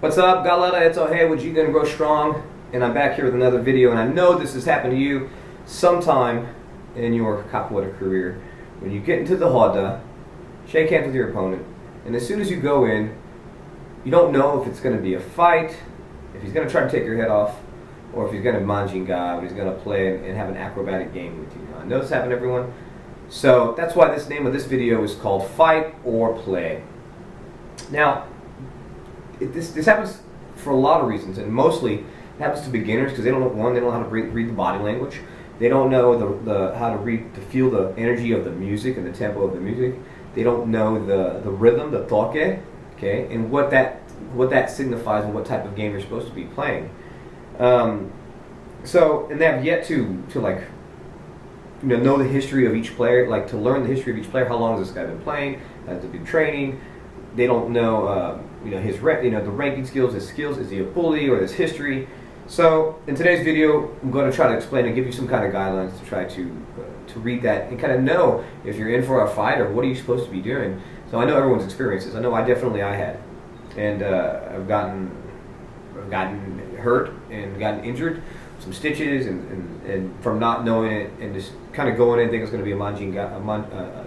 What's up, galera? It's Ohei with Gonna Grow Strong, and I'm back here with another video. And I know this has happened to you sometime in your capoeira career when you get into the Roda, shake hands with your opponent, and as soon as you go in, you don't know if it's going to be a fight, if he's going to try to take your head off, or if he's going to mandingar, or he's going to play and have an acrobatic game with you. Now, I know this happened to everyone, so that's why this name of this video is called Fight or Play. Now, this happens for a lot of reasons, and mostly it happens to beginners because they don't know how to read the body language. They don't know how to feel the energy of the music and the tempo of the music. They don't know the rhythm, the toque, okay, and what that signifies and what type of game you're supposed to be playing. And they have yet to like know the history of each player, like to learn the history of each player. How long has this guy been playing? Has he been training? They don't know the ranking skills, his skills. Is he a bully or his history? So in today's video, I'm going to try to explain and give you some kind of guidelines to try to read that and kind of know if you're in for a fight or what are you supposed to be doing. So I know everyone's experiences. I know I had, and I've gotten hurt and gotten injured, some stitches, and from not knowing it and just kind of going in thinking it's going to be a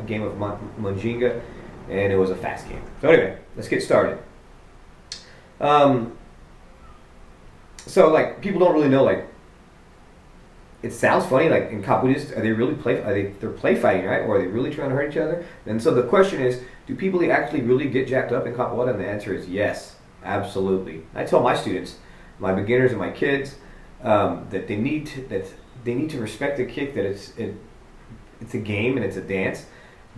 game of mandingar, and it was a fast game. So anyway, let's get started. So like people don't really know, like it sounds funny, like in capoeiras, are they really they're play fighting, right? Or are they really trying to hurt each other? And so the question is, do people actually really get jacked up in capoeira? And the answer is yes, absolutely. I tell my students, my beginners and my kids, that they need to respect the kick, that it's a game and it's a dance,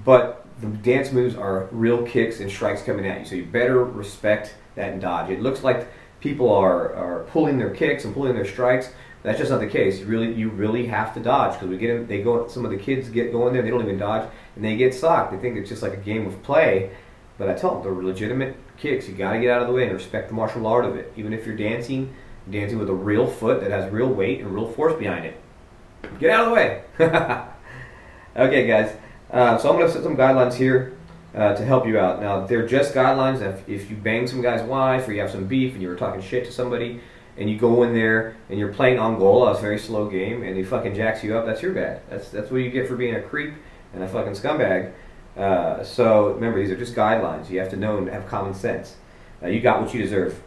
but the dance moves are real kicks and strikes coming at you. So you better respect that and dodge. It looks like people are pulling their kicks and pulling their strikes. That's just not the case. You really have to dodge, because some of the kids get going there, they don't even dodge, and they get socked. They think it's just like a game of play, but I tell them they're legitimate kicks. You got to get out of the way and respect the martial art of it. Even if you're dancing with a real foot that has real weight and real force behind it, get out of the way. Okay, guys. So I'm going to set some guidelines here to help you out. Now, they're just guidelines. If you bang some guy's wife, or you have some beef and you were talking shit to somebody, and you go in there and you're playing Angola, it's a very slow game, and he fucking jacks you up, that's your bad. That's what you get for being a creep and a fucking scumbag. So remember, these are just guidelines. You have to know and have common sense. You got what you deserve.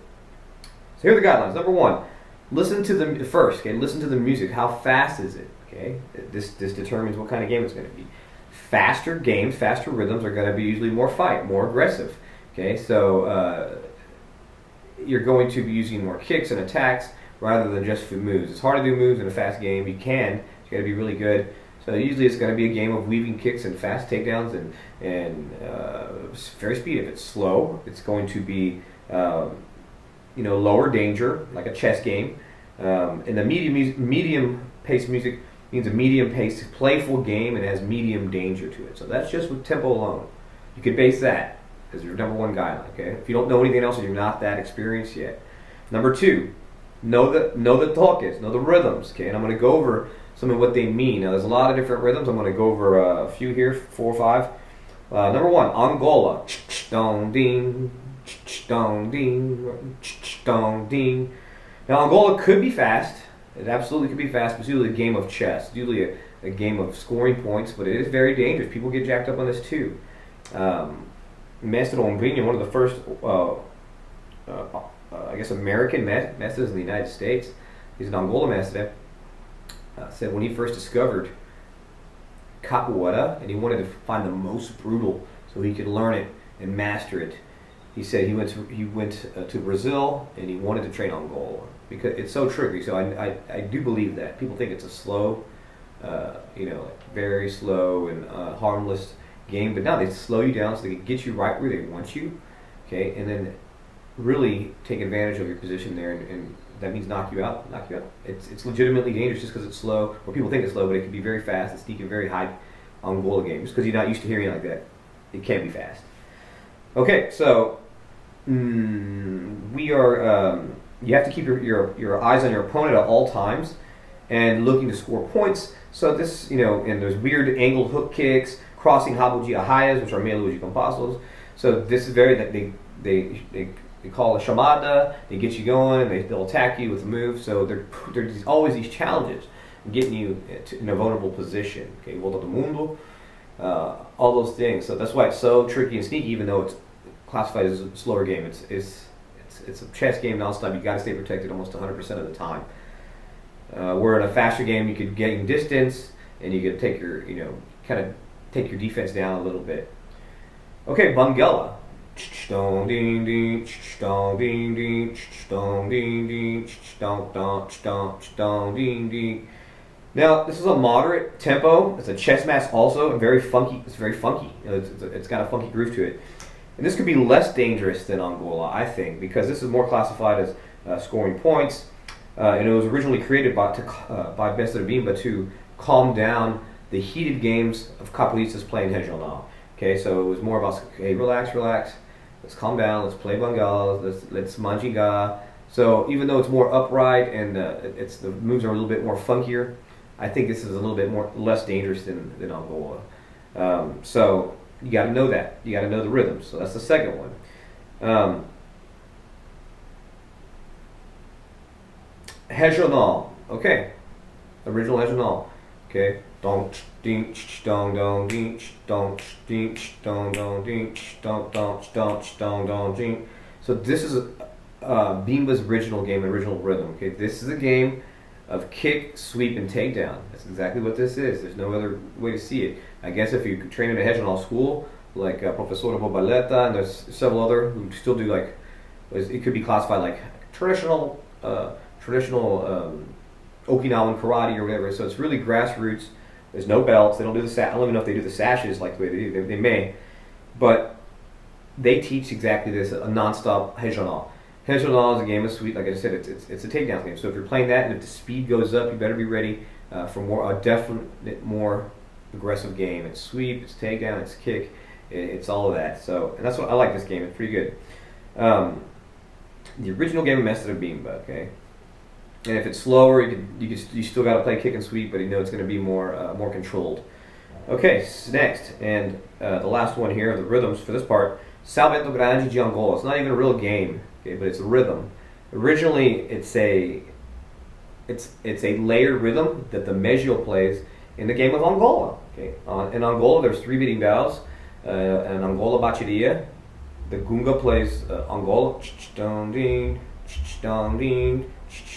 So here are the guidelines. Number one, listen to the listen to the music. How fast is it? Okay, this determines what kind of game it's going to be. Faster games, faster rhythms are going to be usually more aggressive. Okay, so you're going to be using more kicks and attacks rather than just for moves. It's hard to do moves in a fast game. You can. You got to be really good. So usually it's going to be a game of weaving kicks and fast takedowns and very speed. If it's slow, it's going to be lower danger, like a chess game. And the medium paced music means a medium-paced, playful game and has medium danger to it. So that's just with tempo alone. You could base that as your number one guideline. Okay, if you don't know anything else, or you're not that experienced yet. Number two, know the toques, know the rhythms. Okay, and I'm going to go over some of what they mean. Now, there's a lot of different rhythms. I'm going to go over a few here, 4 or 5. Number one, Angola. Dong ding, dong ding, dong ding. Now, Angola could be fast. It absolutely could be fast, but it's usually a game of chess. It's usually a game of scoring points, but it is very dangerous. People get jacked up on this too. Mestre Ombrinho, one of the first, American mestres in the United States, he's an Angola mestre, said when he first discovered capoeira and he wanted to find the most brutal so he could learn it and master it, he said he went to Brazil and he wanted to train Angola because it's so tricky. So I do believe that. People think it's a slow, very slow and harmless game, but now they slow you down so they can get you right where they want you, okay, and then really take advantage of your position there, and that means knock you out. It's legitimately dangerous just because it's slow, or people think it's slow, but it can be very fast and sneak a very high Angola game. Just because you're not used to hearing like that, it can be fast. Okay, so we are. You have to keep your eyes on your opponent at all times, and looking to score points. So this, and there's weird angled hook kicks, crossing rabo de arraias, which are meia lua de compassos. So this is very that they they call a chamada, they get you going, and they'll attack you with a move. So there's always these challenges getting you in a vulnerable position. Okay, Volta do Mundo, all those things. So that's why it's so tricky and sneaky, even though it's classified as a slower game. It's a chess game nonstop. You got to stay protected almost 100% of the time. Where in a faster game, you could gain distance and you could take your, kind of take your defense down a little bit. Okay, Bangala. Now, this is a moderate tempo. It's a chess match also, and very funky. It's very funky. It's got a funky groove to it. And this could be less dangerous than Angola, I think, because this is more classified as scoring points. And it was originally created by Mr. Bimba to calm down the heated games of capoeiristas playing regional. Okay, so it was more about, okay, relax, let's calm down, let's play Bangala, let's mandingar. So even though it's more upright and the moves are a little bit more funkier, I think this is a little bit less dangerous than Angola. So you got to know that. You got to know the rhythms. So that's the second one. Regional. Okay. Original regional. Okay. Dong ding dong dong ding dong ding dong dong ding dong dong dong dong ding. So this is Bimba's original game, original rhythm. Okay. This is a game of kick, sweep, and takedown. That's exactly what this is. There's no other way to see it. I guess if you train in a regional school, like Professor Bobaleta, and there's several other who still do it could be classified like traditional Okinawan karate or whatever. So it's really grassroots. There's no belts. They don't do the I don't even know if they do the sashes like the way they do. They may, but they teach exactly this: a non-stop regional. Regional is a game of sweep. Like I said, it's a takedown game. So if you're playing that and if the speed goes up, you better be ready for a definite more aggressive game. It's sweep, it's takedown, it's kick, it's all of that. So, and that's what I like this game. It's pretty good. The original game of Mestre Bimba. Okay. And if it's slower, you still got to play kick and sweep, but it's going to be more controlled. Okay, next and the last one here, the rhythms for this part. Salvento Grande de Angola. It's not even a real game, okay, but it's a rhythm. Originally, it's a layered rhythm that the Meggio plays in the game of Angola. Okay, in Angola, there's 3 beating bows, and Angola Bateria. The Gunga plays Angola.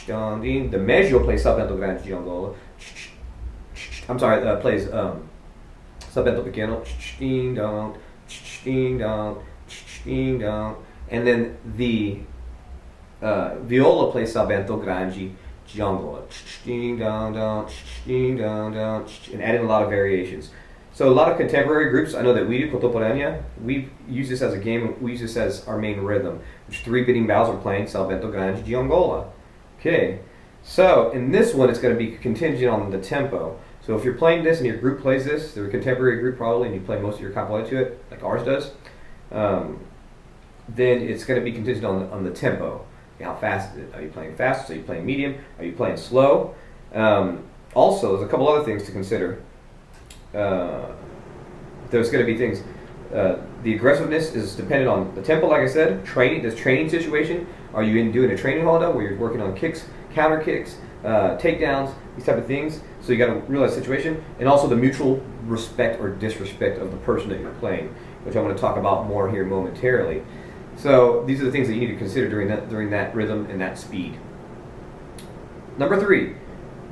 The Meggio plays Salvento Grande de Angola. I'm sorry, plays Salvento Pequeno. And then the viola plays Salvento Grande de Angola. And adding a lot of variations. So a lot of contemporary groups, I know that we do, Contemporânea, we use this as a game, we use this as our main rhythm, which 3 beating bows are playing Salvento Grande de Angola. Okay, so in this one it's going to be contingent on the tempo. So if you're playing this and your group plays this, they're a contemporary group probably, and you play most of your capoeira to it, like ours does, then it's going to be contingent on the tempo. How fast is it? Are you playing fast? Are you playing medium? Are you playing slow? Also, there's a couple other things to consider. There's going to be things. The aggressiveness is dependent on the tempo, like I said. This training situation. Are you doing a training holdout where you're working on kicks, counter kicks, takedowns, these type of things? So you got to realize the situation, and also the mutual respect or disrespect of the person that you're playing, which I'm going to talk about more here momentarily. So these are the things that you need to consider during that rhythm and that speed. Number 3.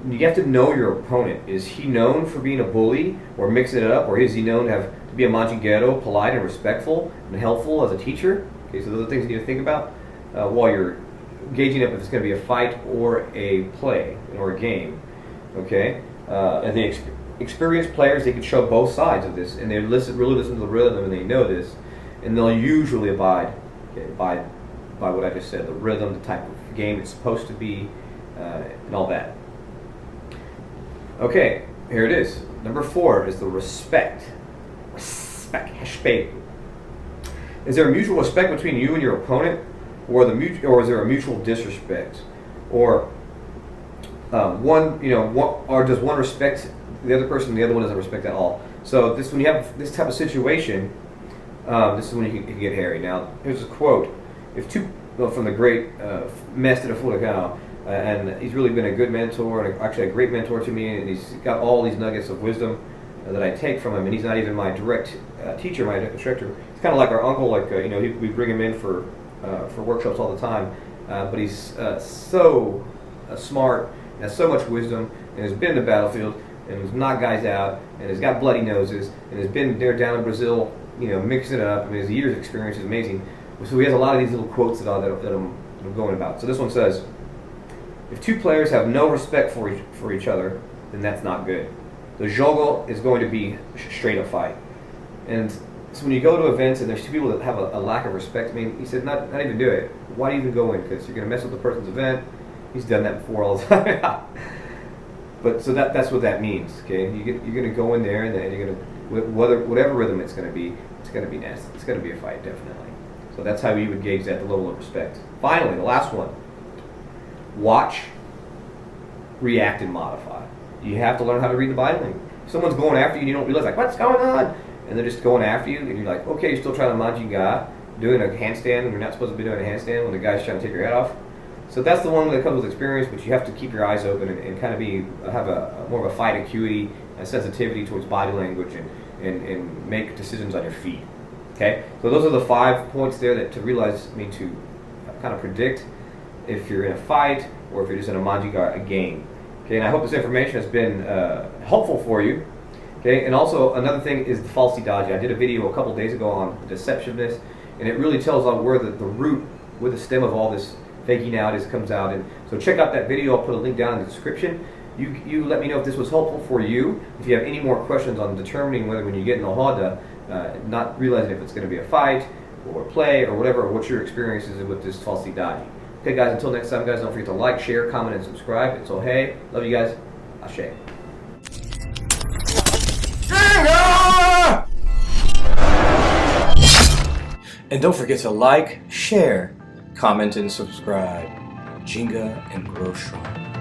You have to know your opponent. Is he known for being a bully or mixing it up, or is he known to be a mandingueiro, polite and respectful and helpful as a teacher? Okay, so those are things you need to think about while you're gauging up if it's going to be a fight or a play or a game. Okay, and the experienced players, they can show both sides of this, and they really listen to the rhythm, and they know this, and they'll usually abide by what I just said, the rhythm, the type of game it's supposed to be, and all that. Okay, here it is. Number 4 is the respect. Respeito. Is there a mutual respect between you and your opponent, or is there a mutual disrespect, or or does one respect the other person and the other one doesn't respect at all? So when you have this type of situation, this is when you can get hairy. Now, here's a quote: If from the great Mestre de Furacão. And he's really been a good mentor, and actually a great mentor to me, and he's got all these nuggets of wisdom that I take from him. And he's not even my direct teacher, my instructor. He's kind of like our uncle. Like we bring him in for workshops all the time. But he's so smart, and has so much wisdom, and has been in the battlefield, and has knocked guys out, and has got bloody noses, and has been there down in Brazil, mixing it up. I mean, his years of experience is amazing. So he has a lot of these little quotes that I'm going about. So this one says, if two players have no respect for each other, then that's not good. The jogo is going to be straight up fight. And so when you go to events and there's two people that have a lack of respect, I mean, he said, not even do it. Why do you even go in? Because you're going to mess with the person's event. He's done that before all the time. But so that's what that means. Okay, you're going to go in there and then you're going to whatever rhythm it's going to be nasty. It's going to be a fight, definitely. So that's how you would gauge that, the level of respect. Finally, the last one. Watch, react, and modify. You have to learn how to read the body language. If someone's going after you and you don't realize, like, what's going on? And they're just going after you, and you're like, okay, you're still trying to mandingar, doing a handstand when you're not supposed to be doing a handstand when the guy's trying to take your head off. So that's the one that comes with experience, but you have to keep your eyes open and kind of have a more of a fight acuity, a sensitivity towards body language, and make decisions on your feet. Okay? So those are the 5 points there that to realize, to kind of predict if you're in a fight or if you're just in a mandingar, a game. Okay, and I hope this information has been helpful for you. Okay, and also another thing is the falsidade. I did a video a couple days ago on deceptiveness, and it really tells on where the root, where the stem of all this faking out comes out. And so check out that video. I'll put a link down in the description. You let me know if this was helpful for you. If you have any more questions on determining whether when you get in a Roda, not realizing if it's going to be a fight or play or whatever, or what your experience is with this falsidade. Okay, guys, until next time, guys, don't forget to like, share, comment, and subscribe. And so, hey, love you guys. Ashe. And don't forget to like, share, comment, and subscribe. Jinga and grow strong.